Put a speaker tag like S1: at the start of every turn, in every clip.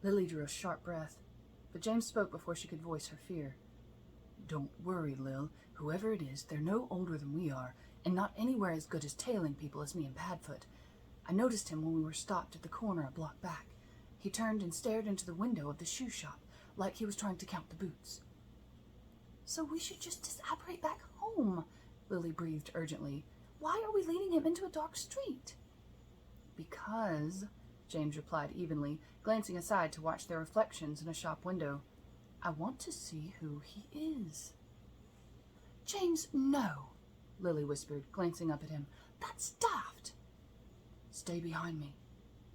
S1: Lily drew a sharp breath, but James spoke before she could voice her fear. "Don't worry, Lil. Whoever it is, they're no older than we are, and not anywhere as good as tailing people as me and Padfoot. I noticed him when we were stopped at the corner a block back. He turned and stared into the window of the shoe shop, like he was trying to count the boots." "So we should just disapparate back home," Lily breathed urgently. "Why are we leading him into a dark street?" "Because," James replied evenly, glancing aside to watch their reflections in a shop window, "I want to see who he is." "James, no," Lily whispered, glancing up at him. "That's daft." "Stay behind me,"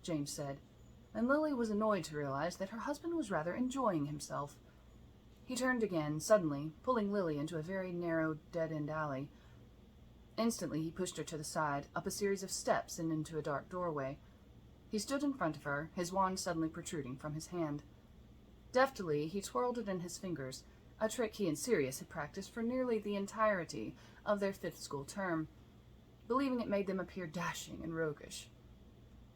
S1: James said, and Lily was annoyed to realize that her husband was rather enjoying himself. He turned again, suddenly, pulling Lily into a very narrow, dead-end alley. Instantly he pushed her to the side, up a series of steps and into a dark doorway. He stood in front of her, his wand suddenly protruding from his hand. Deftly, he twirled it in his fingers, a trick he and Sirius had practiced for nearly the entirety of their 5th school term, believing it made them appear dashing and roguish.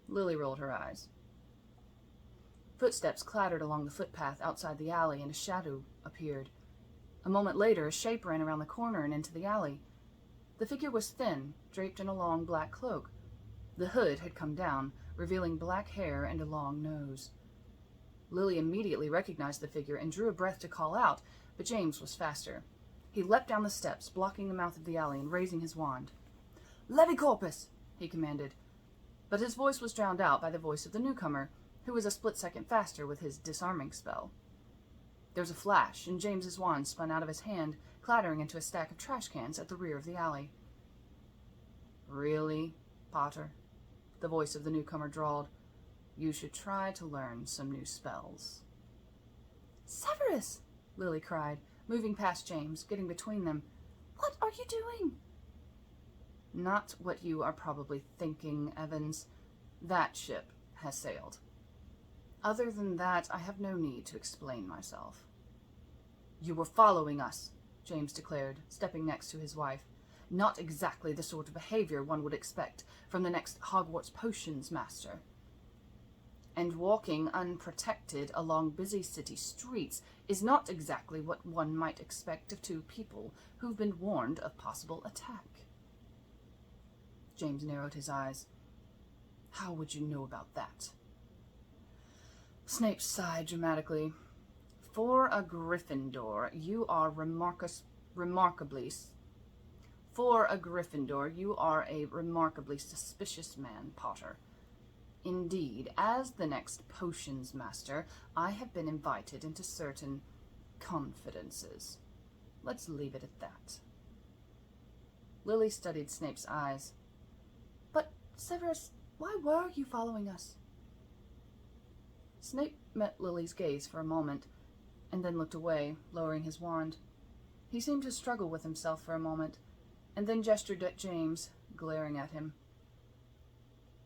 S1: Lily rolled her eyes. Footsteps clattered along the footpath outside the alley, and a shadow appeared. A moment later, a shape ran around the corner and into the alley. The figure was thin, draped in a long black cloak. The hood had come down, revealing black hair and a long nose. Lily immediately recognized the figure and drew a breath to call out, but James was faster. He leapt down the steps, blocking the mouth of the alley and raising his wand. "Levi Corpus!" he commanded, but his voice was drowned out by the voice of the newcomer, who was a split second faster with his disarming spell. There was a flash, and James's wand spun out of his hand, clattering into a stack of trash cans at the rear of the alley. "Really, Potter?" the voice of the newcomer drawled. "You should try to learn some new spells." "Severus!" Lily cried, moving past James, getting between them. "What are you doing?" "Not what you are probably thinking, Evans. That ship has sailed. Other than that, I have no need to explain myself." "You were following us," James declared, stepping next to his wife. "Not exactly the sort of behavior one would expect from the next Hogwarts potions master. And walking unprotected along busy city streets is not exactly what one might expect of two people who've been warned of possible attack." James narrowed his eyes. "How would you know about that?" Snape sighed dramatically. "For a Gryffindor, you are a remarkably suspicious man, Potter. Indeed, as the next potions master, I have been invited into certain confidences. Let's leave it at that." Lily studied Snape's eyes. "But, Severus, why were you following us?" Snape met Lily's gaze for a moment, and then looked away, lowering his wand. He seemed to struggle with himself for a moment, and then gestured at James, glaring at him.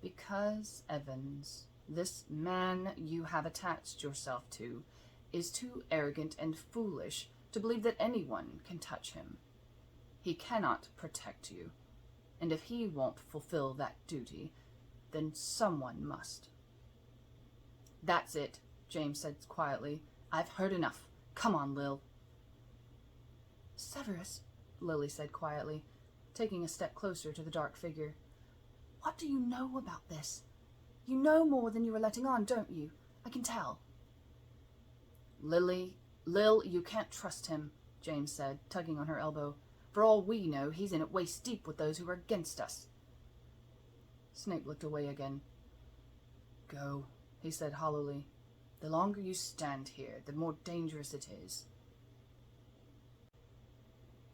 S1: "Because, Evans, this man you have attached yourself to is too arrogant and foolish to believe that anyone can touch him. He cannot protect you, and if he won't fulfill that duty, then someone must." "That's it," James said quietly. "I've heard enough. Come on, Lil." "Severus," Lily said quietly, taking a step closer to the dark figure. "What do you know about this? You know more than you are letting on, don't you? I can tell." Lil, you can't trust him," James said, tugging on her elbow. "For all we know, he's in it waist deep with those who are against us." Snape looked away again. "Go," he said hollowly. "The longer you stand here, the more dangerous it is."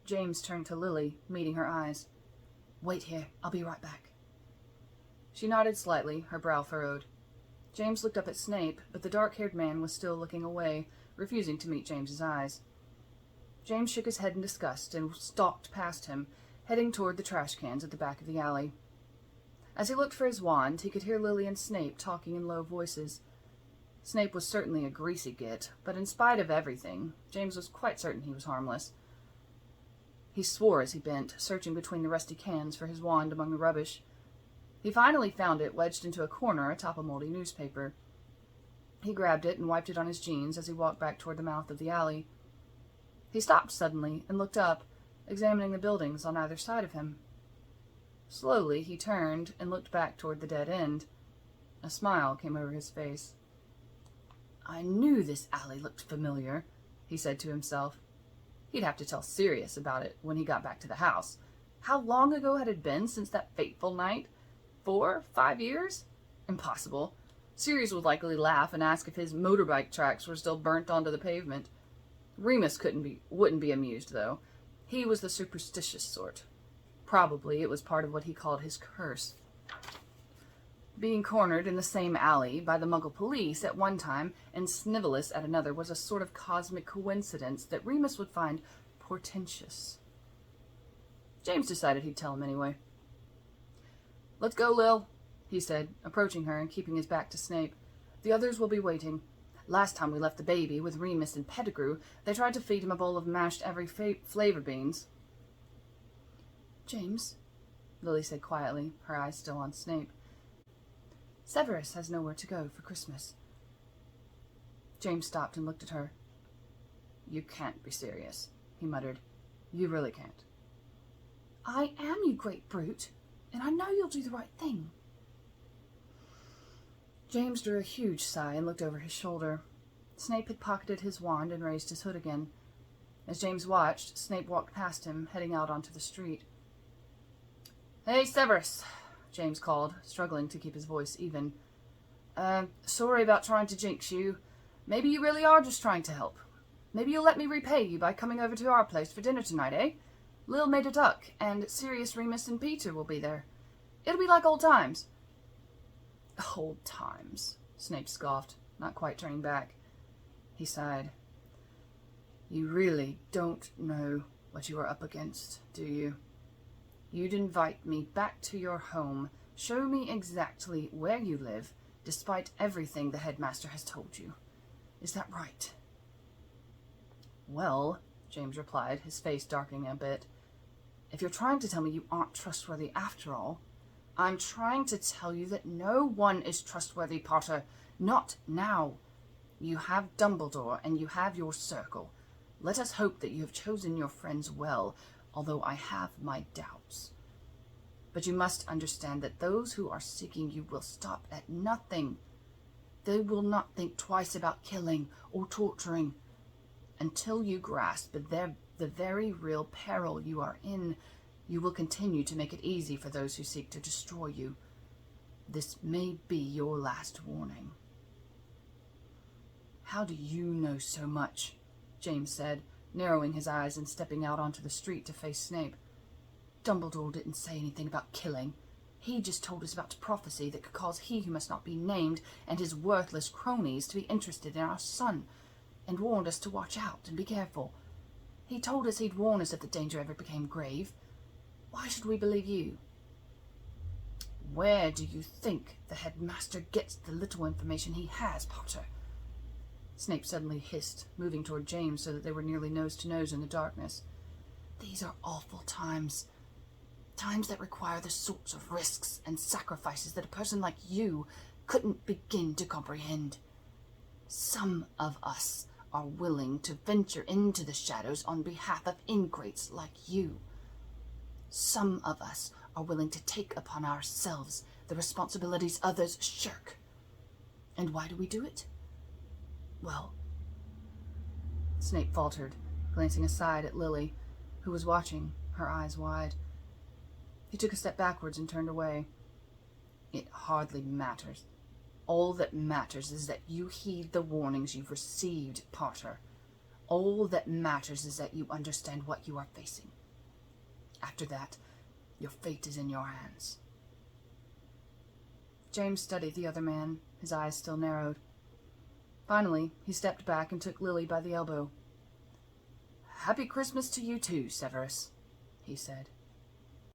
S1: James turned to Lily, meeting her eyes. "Wait here. I'll be right back." She nodded slightly, her brow furrowed. James looked up at Snape, but the dark-haired man was still looking away, refusing to meet James's eyes. James shook his head in disgust and stalked past him, heading toward the trash cans at the back of the alley. As he looked for his wand, he could hear Lily and Snape talking in low voices. Snape was certainly a greasy git, but in spite of everything, James was quite certain he was harmless. He swore as he bent, searching between the rusty cans for his wand among the rubbish. He finally found it wedged into a corner atop a moldy newspaper. He grabbed it and wiped it on his jeans as he walked back toward the mouth of the alley. He stopped suddenly and looked up, examining the buildings on either side of him. Slowly, he turned and looked back toward the dead end. A smile came over his face. "I knew this alley looked familiar," he said to himself. He'd have to tell Sirius about it when he got back to the house. How long ago had it been since that fateful night? 4, 5 years? Impossible. Sirius would likely laugh and ask if his motorbike tracks were still burnt onto the pavement. Remus wouldn't be amused, though. He was the superstitious sort. Probably it was part of what he called his curse. Being cornered in the same alley by the Muggle police at one time and Snivelus at another was a sort of cosmic coincidence that Remus would find portentous. James decided he'd tell him anyway. "Let's go, Lil," he said, approaching her and keeping his back to Snape. "The others will be waiting. Last time we left the baby with Remus and Pettigrew, they tried to feed him a bowl of mashed every flavor beans." "James," Lily said quietly, her eyes still on Snape, "Severus has nowhere to go for Christmas." James stopped and looked at her. "You can't be serious," he muttered. "You really can't." "I am, you great brute, and I know you'll do the right thing." James drew a huge sigh and looked over his shoulder. Snape had pocketed his wand and raised his hood again. As James watched, Snape walked past him, heading out onto the street. "Hey, Severus," James called, struggling to keep his voice even. Sorry about trying to jinx you. Maybe you really are just trying to help. Maybe you'll let me repay you by coming over to our place for dinner tonight, eh? Lil made a duck, and Sirius, Remus, and Peter will be there. It'll be like old times." "Old times," Snape scoffed, not quite turning back. He sighed. "You really don't know what you are up against, do you? You'd invite me back to your home, show me exactly where you live, despite everything the headmaster has told you. Is that right?" "Well," James replied, his face darkening a bit, "if you're trying to tell me you aren't trustworthy after all, I'm trying to tell you that no one is trustworthy, Potter. Not now. You have Dumbledore, and you have your circle. Let us hope that you have chosen your friends well, although I have my doubts. But you must understand that those who are seeking you will stop at nothing. They will not think twice about killing or torturing. Until you grasp the very real peril you are in, you will continue to make it easy for those who seek to destroy you. This may be your last warning." "How do you know so much?" James said, narrowing his eyes and stepping out onto the street to face Snape. "Dumbledore didn't say anything about killing. He just told us about a prophecy that could cause he who must not be named and his worthless cronies to be interested in our son, and warned us to watch out and be careful. He told us he'd warn us if the danger ever became grave. Why should we believe you?" "Where do you think the headmaster gets the little information he has, Potter?" Snape suddenly hissed, moving toward James so that they were nearly nose to nose in the darkness. "These are awful times. Times that require the sorts of risks and sacrifices that a person like you couldn't begin to comprehend. Some of us are willing to venture into the shadows on behalf of ingrates like you. Some of us are willing to take upon ourselves the responsibilities others shirk. And why do we do it? Well," Snape faltered, glancing aside at Lily, who was watching, her eyes wide. He took a step backwards and turned away. "It hardly matters. All that matters is that you heed the warnings you've received, Potter. All that matters is that you understand what you are facing. After that, your fate is in your hands." James studied the other man, his eyes still narrowed. Finally, he stepped back and took Lily by the elbow. "Happy Christmas to you too, Severus," he said.